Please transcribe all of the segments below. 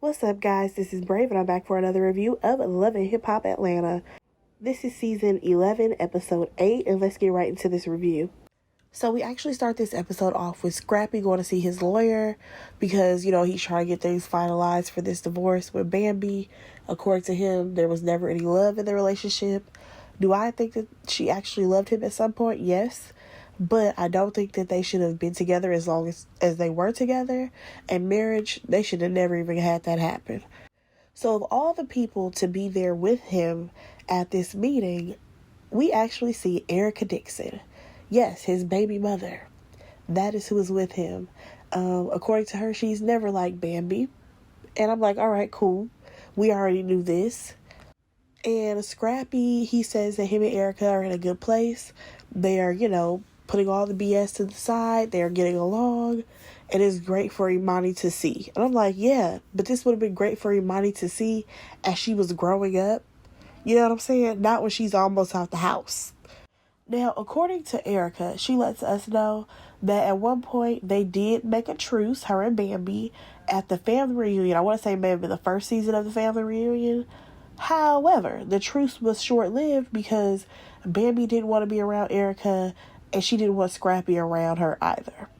What's up, guys? This is Brave, and I'm back for another review of Love and Hip Hop Atlanta. This is season 11, episode 8, and let's get right into this review. So we actually start this episode off with Scrappy going to see his lawyer because, he's trying to get things finalized for this divorce with Bambi. According to him, there was never any love in the relationship. Do I think that she actually loved him at some point? Yes. But I don't think that they should have been together as long as they were together. And marriage, they should have never even had that happen. So of all the people to be there with him at this meeting, we actually see Erica Dixon. Yes, his baby mother. That is who is with him. According to her, she's never liked Bambi. And I'm like, all right, cool. We already knew this. And Scrappy, he says that him and Erica are in a good place. They are, putting all the BS to the side. They are getting along. And it's great for Imani to see. And I'm like, yeah, but this would have been great for Imani to see as she was growing up. You know what I'm saying? Not when she's almost out the house. Now, according to Erica, she lets us know that at one point they did make a truce, her and Bambi, at the family reunion. I want to say maybe the first season of the family reunion. However, the truce was short-lived because Bambi didn't want to be around Erica and she didn't want Scrappy around her either.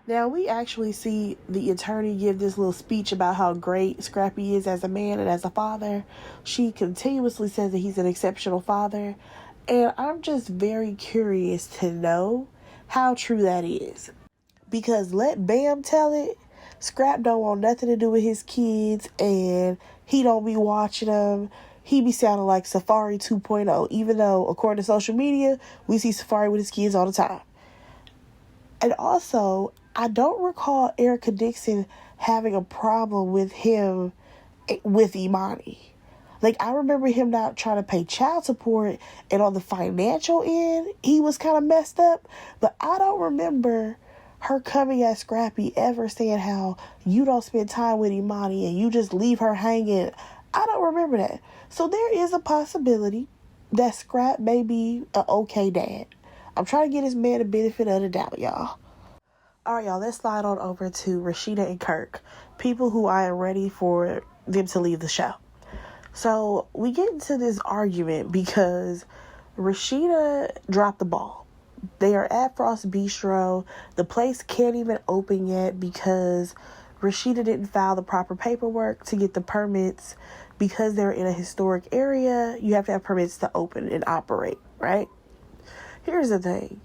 Now, we actually see the attorney give this little speech about how great Scrappy is as a man and as a father. She continuously says that he's an exceptional father. And I'm just very curious to know how true that is. Because let Bam tell it, Scrap don't want nothing to do with his kids and he don't be watching them. He be sounding like Safari 2.0, even though, according to social media, we see Safari with his kids all the time. And also, I don't recall Erica Dixon having a problem with him, with Imani. Like, I remember him not trying to pay child support, and on the financial end, he was kind of messed up. But I don't remember her coming at Scrappy ever saying how you don't spend time with Imani and you just leave her hanging. I don't remember that. So there is a possibility that Scrap may be an okay dad. I'm trying to get this man the benefit of the doubt, y'all. All right, y'all, let's slide on over to Rasheeda and Kirk, people who I am ready for them to leave the show. So we get into this argument because Rasheeda dropped the ball. They are at Frost Bistro. The place can't even open yet because Rasheeda didn't file the proper paperwork to get the permits. Because they're in a historic area, you have to have permits to open and operate, right? Here's the thing.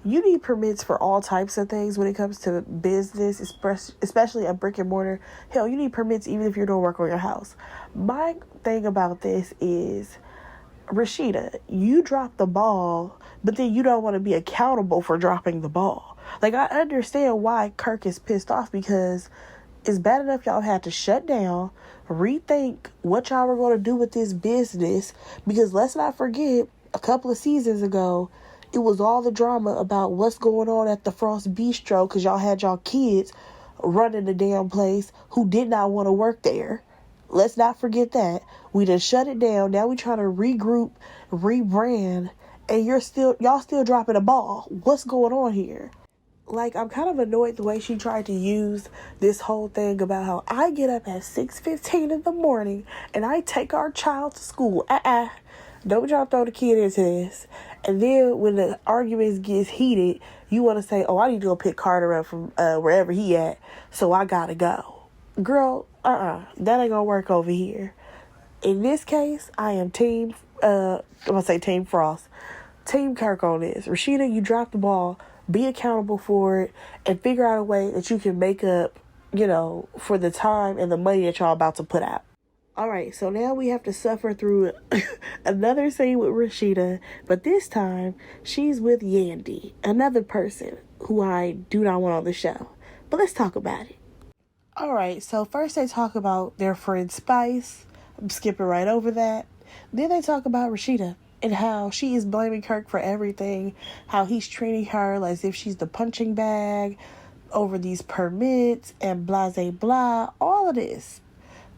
You need permits for all types of things when it comes to business, especially a brick and mortar. Hell, you need permits even if you're doing work on your house. My thing about this is, Rasheeda, you dropped the ball, but then you don't want to be accountable for dropping the ball. Like, I understand why Kirk is pissed off because it's bad enough y'all had to shut down, rethink what y'all were going to do with this business, because let's not forget, a couple of seasons ago, it was all the drama about what's going on at the Frost Bistro because y'all had y'all kids running the damn place who did not want to work there. Let's not forget that. We done shut it down. Now we trying to regroup, rebrand, and y'all still dropping the ball. What's going on here? Like, I'm kind of annoyed the way she tried to use this whole thing about how I get up at 6:15 in the morning and I take our child to school. Don't y'all throw the kid into this. And then when the arguments gets heated, you want to say, oh, I need to go pick Carter up from wherever he at, so I gotta go. Girl, that ain't gonna work over here. In this case, I am team Frost. Team Kirk on this. Rasheeda, you dropped the ball. Be accountable for it and figure out a way that you can make up, for the time and the money that y'all about to put out. All right, so now we have to suffer through another scene with Rasheeda, but this time she's with Yandy, another person who I do not want on the show. But let's talk about it. All right, so first they talk about their friend Spice. I'm skipping right over that. Then they talk about Rasheeda and how she is blaming Kirk for everything, how he's treating her as if she's the punching bag over these permits and blah, blah, blah, all of this.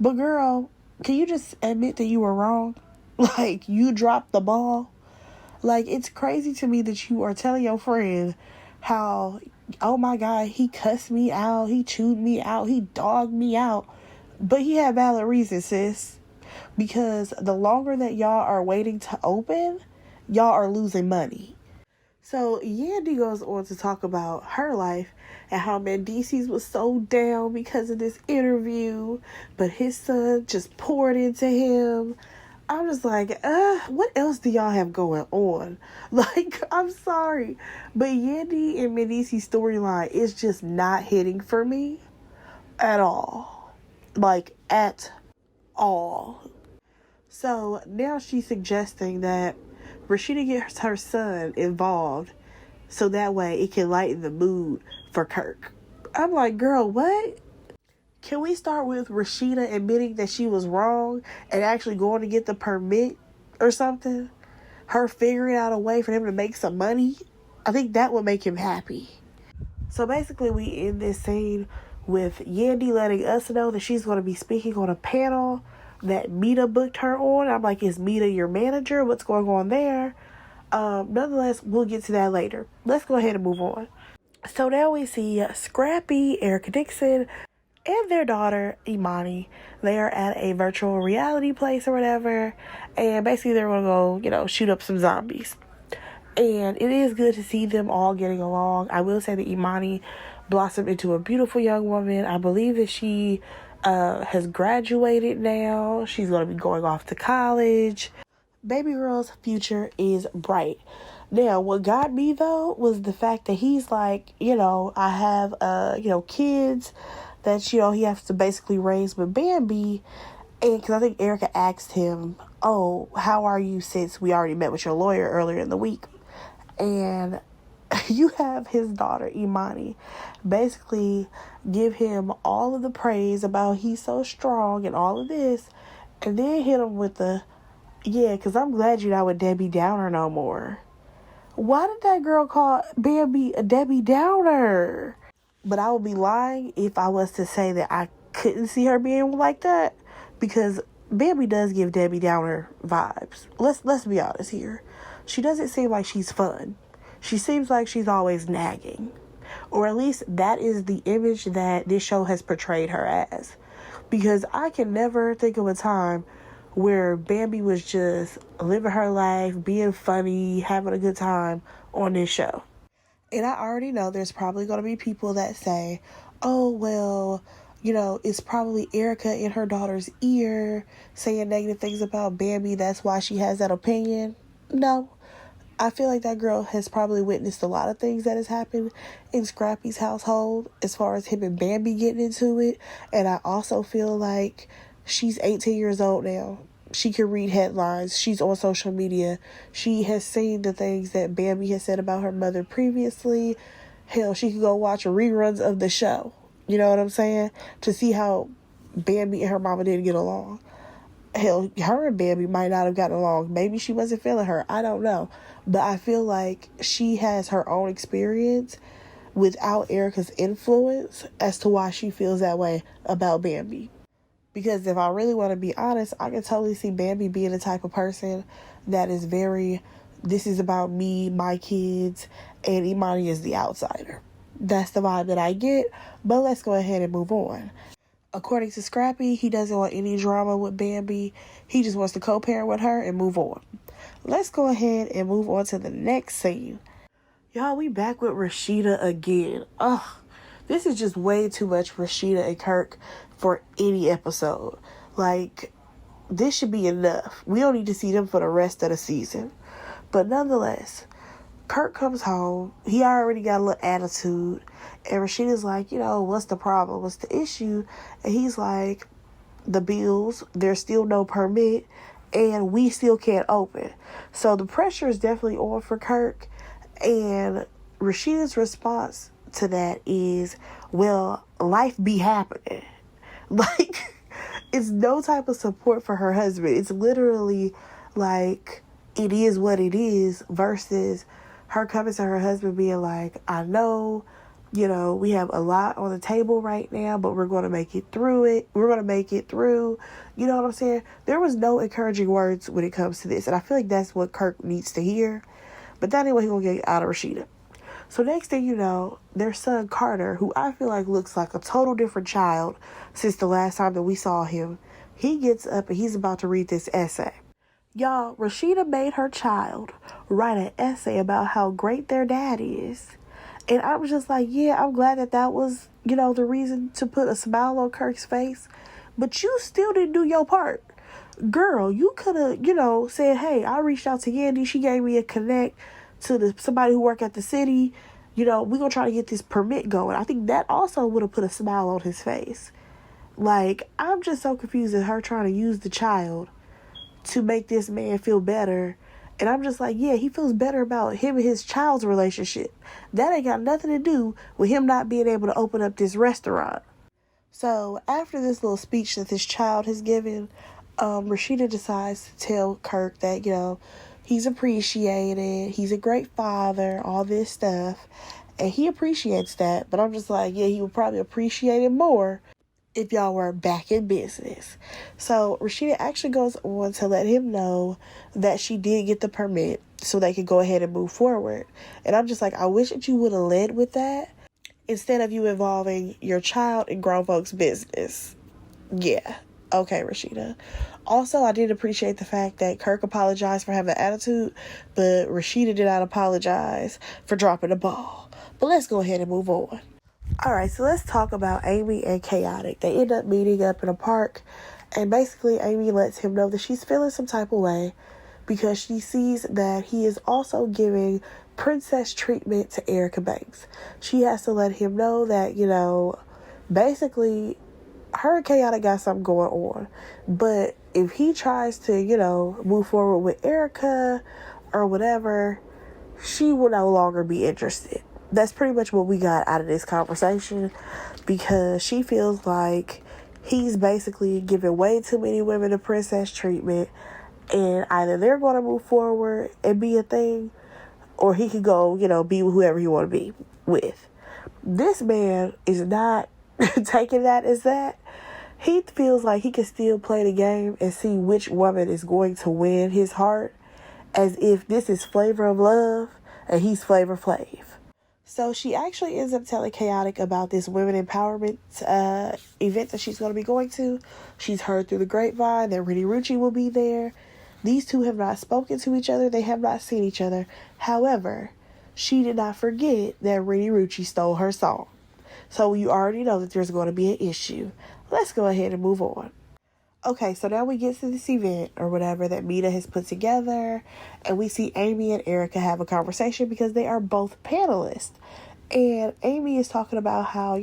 But girl, can you just admit that you were wrong? Like, you dropped the ball. Like, it's crazy to me that you are telling your friend how, oh my God, he cussed me out, he chewed me out, he dogged me out. But he had valid reasons, sis. Because the longer that y'all are waiting to open, y'all are losing money. So Yandy goes on to talk about her life and how Mendices was so down because of this interview, but his son just poured into him. I'm just like, what else do y'all have going on? Like, I'm sorry, but Yandy and Mendices storyline is just not hitting for me at all. Like, at all. So now she's suggesting that Rasheeda gets her son involved so that way it can lighten the mood for Kirk. I'm like, girl, what? Can we start with Rasheeda admitting that she was wrong and actually going to get the permit or something? Her figuring out a way for him to make some money? I think that would make him happy. So basically we end this scene with Yandy letting us know that she's going to be speaking on a panel that Mita booked her on. I'm like, is Mita your manager? What's going on there? Nonetheless, we'll get to that later. Let's go ahead and move on. So now we see Scrappy, Erica Dixon, and their daughter, Imani. They are at a virtual reality place or whatever. And basically they're going to go, shoot up some zombies. And it is good to see them all getting along. I will say that Imani blossomed into a beautiful young woman. I believe that she has graduated now. She's going to be going off to college. Baby girl's future is bright. Now, what got me, though, was the fact that he's like, I have, kids that, he has to basically raise with Bambi. And because I think Erica asked him, oh, how are you since we already met with your lawyer earlier in the week? And you have his daughter, Imani, basically give him all of the praise about he's so strong and all of this. And then hit him with the, yeah, because I'm glad you're not with Debbie Downer no more. Why did that girl call Bambi a Debbie Downer? But I would be lying if I was to say that I couldn't see her being like that. Because Bambi does give Debbie Downer vibes. Let's be honest here. She doesn't seem like she's fun. She seems like she's always nagging. Or at least that is the image that this show has portrayed her as. Because I can never think of a time where Bambi was just living her life, being funny, having a good time on this show. And I already know there's probably going to be people that say, oh, well, it's probably Erica in her daughter's ear saying negative things about Bambi. That's why she has that opinion. No. I feel like that girl has probably witnessed a lot of things that has happened in Scrappy's household as far as him and Bambi getting into it. And I also feel like she's 18 years old now. She can read headlines. She's on social media. She has seen the things that Bambi has said about her mother previously. Hell, she could go watch reruns of the show. You know what I'm saying? To see how Bambi and her mama didn't get along. Hell, her and Bambi might not have gotten along. Maybe she wasn't feeling her. I don't know. But I feel like she has her own experience without Erica's influence as to why she feels that way about Bambi. Because if I really want to be honest, I can totally see Bambi being the type of person that is very, this is about me, my kids, and Imani is the outsider. That's the vibe that I get. But let's go ahead and move on. According to Scrappy, he doesn't want any drama with Bambi. He just wants to co-parent with her and move on. Let's go ahead and move on to the next scene. Y'all, we back with Rasheeda again. Ugh, this is just way too much Rasheeda and Kirk for any episode. Like, this should be enough. We don't need to see them for the rest of the season. But nonetheless, Kirk comes home. He already got a little attitude. And Rasheeda's like, what's the problem? What's the issue? And he's like, the bills, there's still no permit, and we still can't open. So the pressure is definitely on for Kirk. And Rasheeda's response to that is, well, life be happening. Like, it's no type of support for her husband. It's literally like, it is what it is, versus her coming to her husband being like, I know, we have a lot on the table right now, but we're going to make it through it. We're going to make it through. You know what I'm saying? There was no encouraging words when it comes to this. And I feel like that's what Kirk needs to hear. But that ain't what he's going to get out of Rasheeda. So next thing you know, their son Carter, who I feel like looks like a total different child since the last time that we saw him, he gets up and he's about to read this essay. Y'all, Rasheeda made her child write an essay about how great their dad is. And I was just like, yeah, I'm glad that was, the reason to put a smile on Kirk's face. But you still didn't do your part. Girl, you could have, said, hey, I reached out to Yandy. She gave me a connect to somebody who work at the city. We're going to try to get this permit going. I think that also would have put a smile on his face. Like, I'm just so confused at her trying to use the child to make this man feel better. And I'm just like, yeah, he feels better about him and his child's relationship. That ain't got nothing to do with him not being able to open up this restaurant. So after this little speech that this child has given, Rasheeda decides to tell Kirk that, he's appreciated, he's a great father, all this stuff. And he appreciates that. But I'm just like, yeah, he would probably appreciate it more if y'all were back in business. So Rasheeda actually goes on to let him know that she did get the permit so they could go ahead and move forward. And I'm just like, I wish that you would have led with that instead of you involving your child in grown folks' business. Yeah. Okay, Rasheeda. Also, I did appreciate the fact that Kirk apologized for having an attitude, but Rasheeda did not apologize for dropping the ball. But let's go ahead and move on. Alright, so let's talk about Amy and Chaotic. They end up meeting up in a park, and basically Amy lets him know that she's feeling some type of way because she sees that he is also giving princess treatment to Erica Banks. She has to let him know that, basically her and Chaotic got something going on. But if he tries to, move forward with Erica or whatever, she will no longer be interested. That's pretty much what we got out of this conversation, because she feels like he's basically giving way too many women the princess treatment, and either they're going to move forward and be a thing, or he could go, be with whoever he want to be with. This man is not taking that as that. He feels like he can still play the game and see which woman is going to win his heart, as if this is Flavor of Love and he's Flavor Flav. So she actually ends up telling Chaotic about this women empowerment event that she's going to be going to. She's heard through the grapevine that Rennie Rucci will be there. These two have not spoken to each other. They have not seen each other. However, she did not forget that Rennie Rucci stole her song. So you already know that there's going to be an issue. Let's go ahead and move on. Okay, so now we get to this event or whatever that Mita has put together, and we see Amy and Erica have a conversation because they are both panelists. And Amy is talking about how,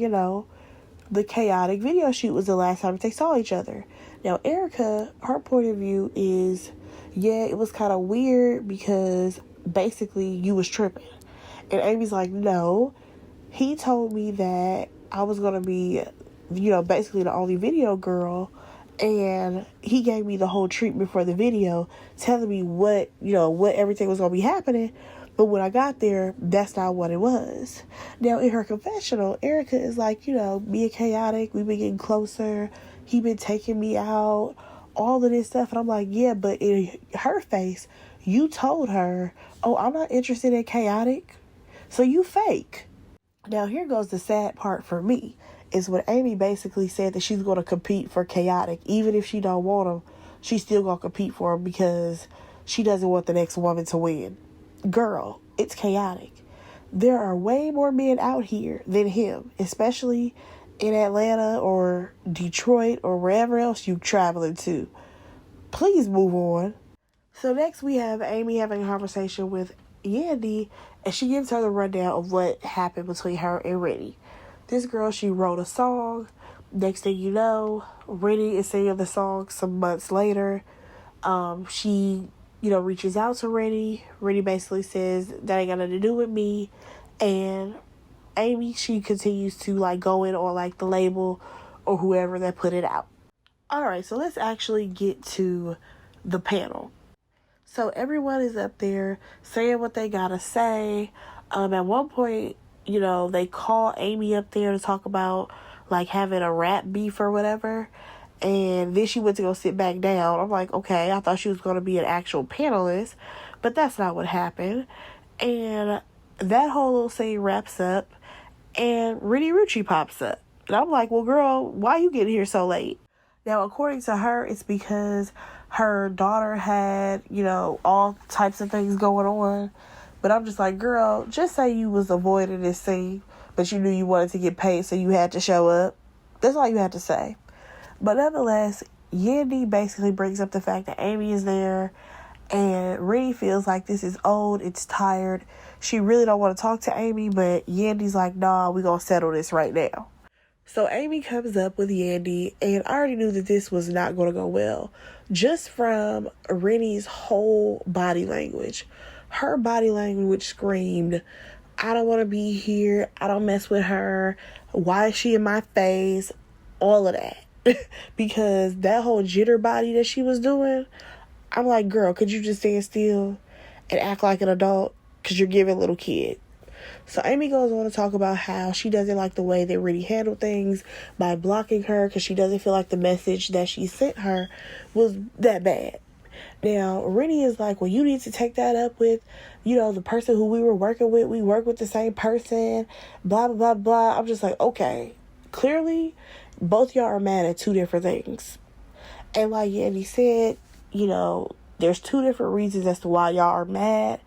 the Chaotic video shoot was the last time they saw each other. Now, Erica, her point of view is, yeah, it was kind of weird because basically you was tripping. And Amy's like, no, he told me that I was going to be, basically the only video girl. And he gave me the whole treatment for the video, telling me what everything was going to be happening. But when I got there, that's not what it was. Now, in her confessional, Erica is like, me and Chaotic, we've been getting closer. He been taking me out, all of this stuff. And I'm like, yeah, but in her face, you told her, oh, I'm not interested in Chaotic. So you fake. Now, here goes the sad part for me. Is when Amy basically said that she's going to compete for Chaotic. Even if she don't want him, she's still going to compete for him because she doesn't want the next woman to win. Girl, it's Chaotic. There are way more men out here than him, especially in Atlanta or Detroit or wherever else you're traveling to. Please move on. So next we have Amy having a conversation with Yandy, and she gives her the rundown of what happened between her and Rennie. This girl, she wrote a song. Next thing you know, Rennie is singing the song some months later. She, reaches out to Rennie. Rennie basically says that ain't got nothing to do with me. And Amy, she continues to, go in on, the label or whoever that put it out. Alright, so let's actually get to the panel. So everyone is up there saying what they gotta say. At one point, they call Amy up there to talk about, having a rap beef or whatever. And then she went to go sit back down. I'm like, okay, I thought she was going to be an actual panelist. But that's not what happened. And that whole little scene wraps up, and Rennie Rucci pops up. And I'm like, well, girl, why you getting here so late? Now, according to her, it's because her daughter had, all types of things going on. But I'm just like, girl, just say you was avoiding this scene, but you knew you wanted to get paid, so you had to show up. That's all you had to say. But nonetheless, Yandy basically brings up the fact that Amy is there, and Rennie feels like this is old, it's tired. She really don't want to talk to Amy, but Yandy's like, nah, we gonna settle this right now. So Amy comes up with Yandy, and I already knew that this was not going to go well. Just from Rennie's whole body language. Her body language screamed, I don't want to be here. I don't mess with her. Why is she in my face? All of that. Because that whole jitter body that she was doing, I'm like, girl, could you just stand still and act like an adult? Because you're giving little kid. So Amy goes on to talk about how she doesn't like the way that Rennie handled things by blocking her, because she doesn't feel like the message that she sent her was that bad. Now, Rennie is like, well, you need to take that up with, the person who we were working with. We work with the same person, blah, blah, blah, blah. I'm just like, okay, clearly both y'all are mad at two different things. And like Yandy said, there's two different reasons as to why y'all are mad.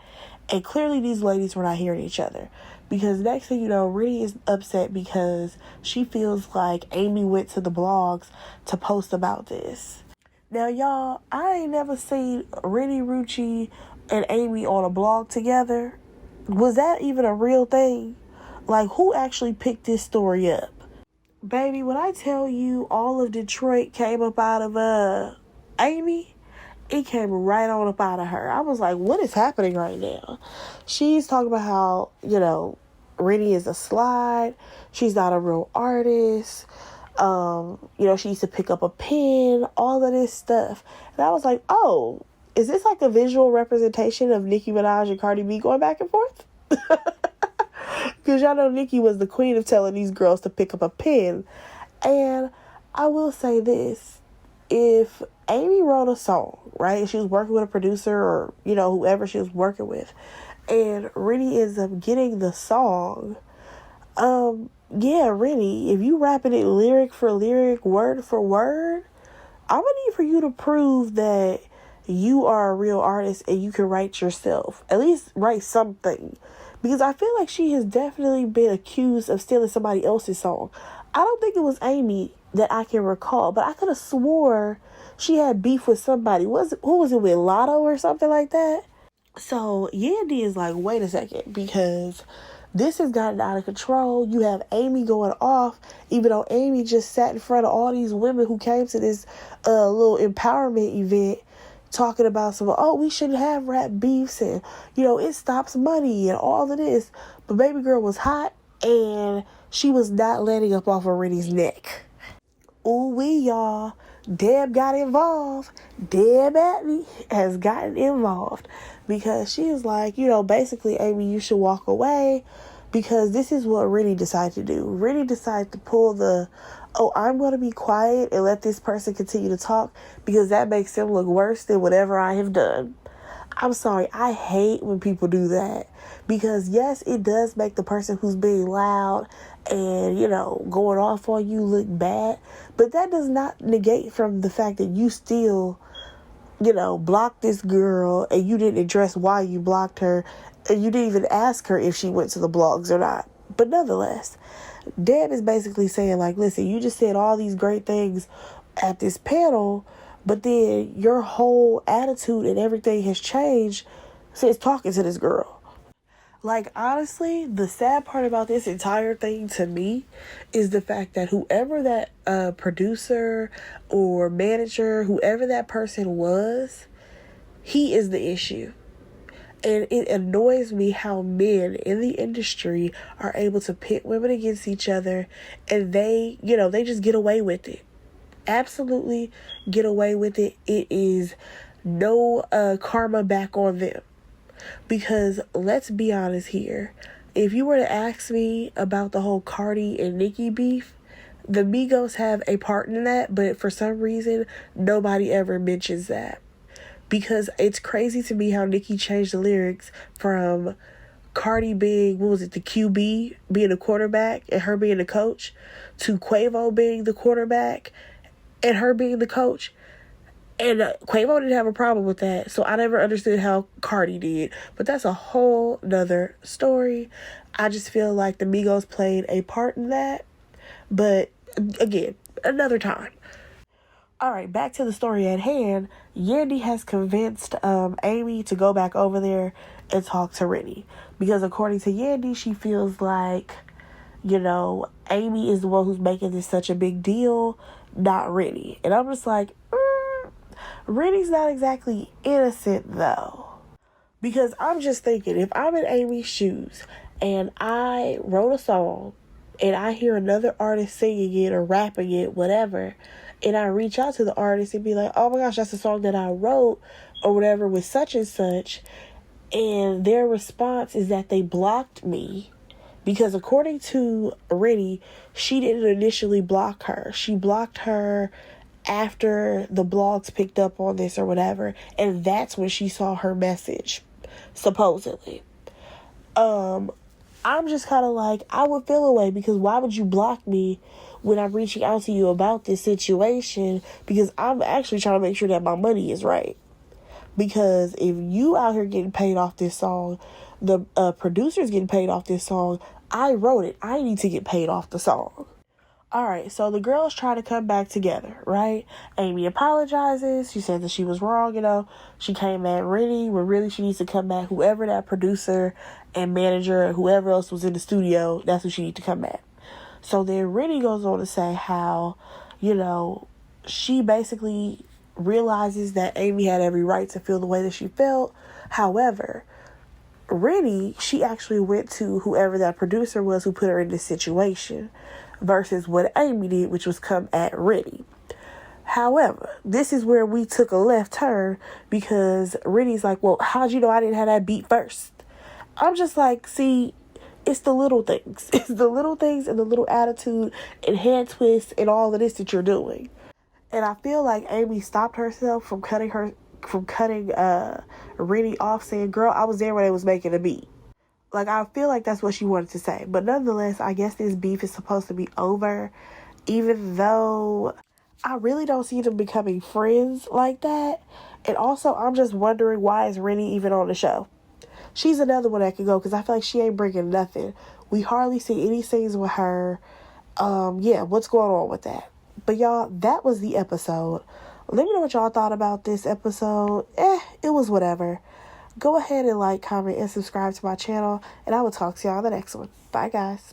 And clearly these ladies were not hearing each other. Because next thing you know, Rennie is upset because she feels like Amy went to the blogs to post about this. Now, y'all, I ain't never seen Rennie Rucci and Amy on a blog together. Was that even a real thing? Like, who actually picked this story up? Baby, when I tell you all of Detroit came up out of Amy, it came right on up out of her. I was like, what is happening right now? She's talking about how, Rennie is a slide. She's not a real artist. She used to pick up a pen, all of this stuff. And I was like, oh, is this like a visual representation of Nicki Minaj and Cardi B going back and forth? Because y'all know Nicki was the queen of telling these girls to pick up a pen. And I will say this. If Amy wrote a song, right, she was working with a producer or, whoever she was working with, and Rennie ends up getting the song, Rennie, if you rapping it lyric for lyric, word for word, I'm gonna need for you to prove that you are a real artist and you can write yourself. At least write something. Because I feel like she has definitely been accused of stealing somebody else's song. I don't think it was Amy that I can recall, but I could have swore she had beef with somebody. Who was it with, Lotto or something like that? So Yandy is like, wait a second, because this has gotten out of control. You have Amy going off, even though Amy just sat in front of all these women who came to this little empowerment event talking about we shouldn't have rap beefs and, it stops money and all of this. But baby girl was hot and she was not letting up off of Rennie's neck. Ooh wee, y'all. Deb got involved. Deb Atney has gotten involved because she is like, basically, Amy, you should walk away because this is what Rennie decided to do. Rennie decided to pull I'm going to be quiet and let this person continue to talk because that makes them look worse than whatever I have done. I'm sorry. I hate when people do that because, yes, it does make the person who's being loud and, going off on you look bad. But that does not negate from the fact that you still, blocked this girl and you didn't address why you blocked her and you didn't even ask her if she went to the blogs or not. But nonetheless, Deb is basically saying, like, listen, you just said all these great things at this panel, but then your whole attitude and everything has changed since talking to this girl. Like, honestly, the sad part about this entire thing to me is the fact that whoever that producer or manager, whoever that person was, he is the issue. And it annoys me how men in the industry are able to pit women against each other and they just get away with it. Absolutely get away with it. It is no karma back on them. Because let's be honest here. If you were to ask me about the whole Cardi and Nicki beef, the Migos have a part in that, but for some reason, nobody ever mentions that. Because it's crazy to me how Nicki changed the lyrics from Cardi being, what was it, the QB, being the quarterback, and her being the coach, to Quavo being the quarterback, and her being the coach. And Quavo didn't have a problem with that, so I never understood how Cardi did. But that's a whole nother story. I just feel like the Migos played a part in that. But, again, another time. Alright, back to the story at hand. Yandy has convinced Amy to go back over there and talk to Rennie. Because according to Yandy, she feels like, Amy is the one who's making this such a big deal, not Rennie. And I'm just like, Rennie's not exactly innocent, though. Because I'm just thinking, if I'm in Amy's shoes and I wrote a song and I hear another artist singing it or rapping it, whatever, and I reach out to the artist and be like, oh my gosh, that's a song that I wrote or whatever with such and such, and their response is that they blocked me. Because according to Rennie, she didn't initially block her. She blocked her after the blogs picked up on this or whatever, and that's when she saw her message, supposedly. I'm just kind of like, I would feel away, because why would you block me when I'm reaching out to you about this situation? Because I'm actually trying to make sure that my money is right. Because if you out here getting paid off this song, the producer's getting paid off this song, I wrote it, I need to get paid off the song. Alright, so the girls try to come back together, right? Amy apologizes. She said that she was wrong, She came at Rennie when really she needs to come at whoever that producer and manager, whoever else was in the studio, that's who she needs to come at. So then Rennie goes on to say how, she basically realizes that Amy had every right to feel the way that she felt. However, Rennie, she actually went to whoever that producer was who put her in this situation, versus what Amy did, which was come at Rennie. However, this is where we took a left turn, because Rennie's like, well, how'd you know I didn't have that beat first? I'm just like, see, it's the little things. It's the little things and the little attitude and hand twists and all of this that you're doing. And I feel like Amy stopped herself from cutting Rennie off, saying, girl, I was there when they was making a beat. Like, I feel like that's what she wanted to say. But nonetheless, I guess this beef is supposed to be over, even though I really don't see them becoming friends like that. And also, I'm just wondering, why is Rennie even on the show? She's another one that could go, because I feel like she ain't bringing nothing. We hardly see any scenes with her. What's going on with that? But y'all, that was the episode. Let me know what y'all thought about this episode. It was whatever. Go ahead and like, comment, and subscribe to my channel, and I will talk to y'all in the next one. Bye, guys.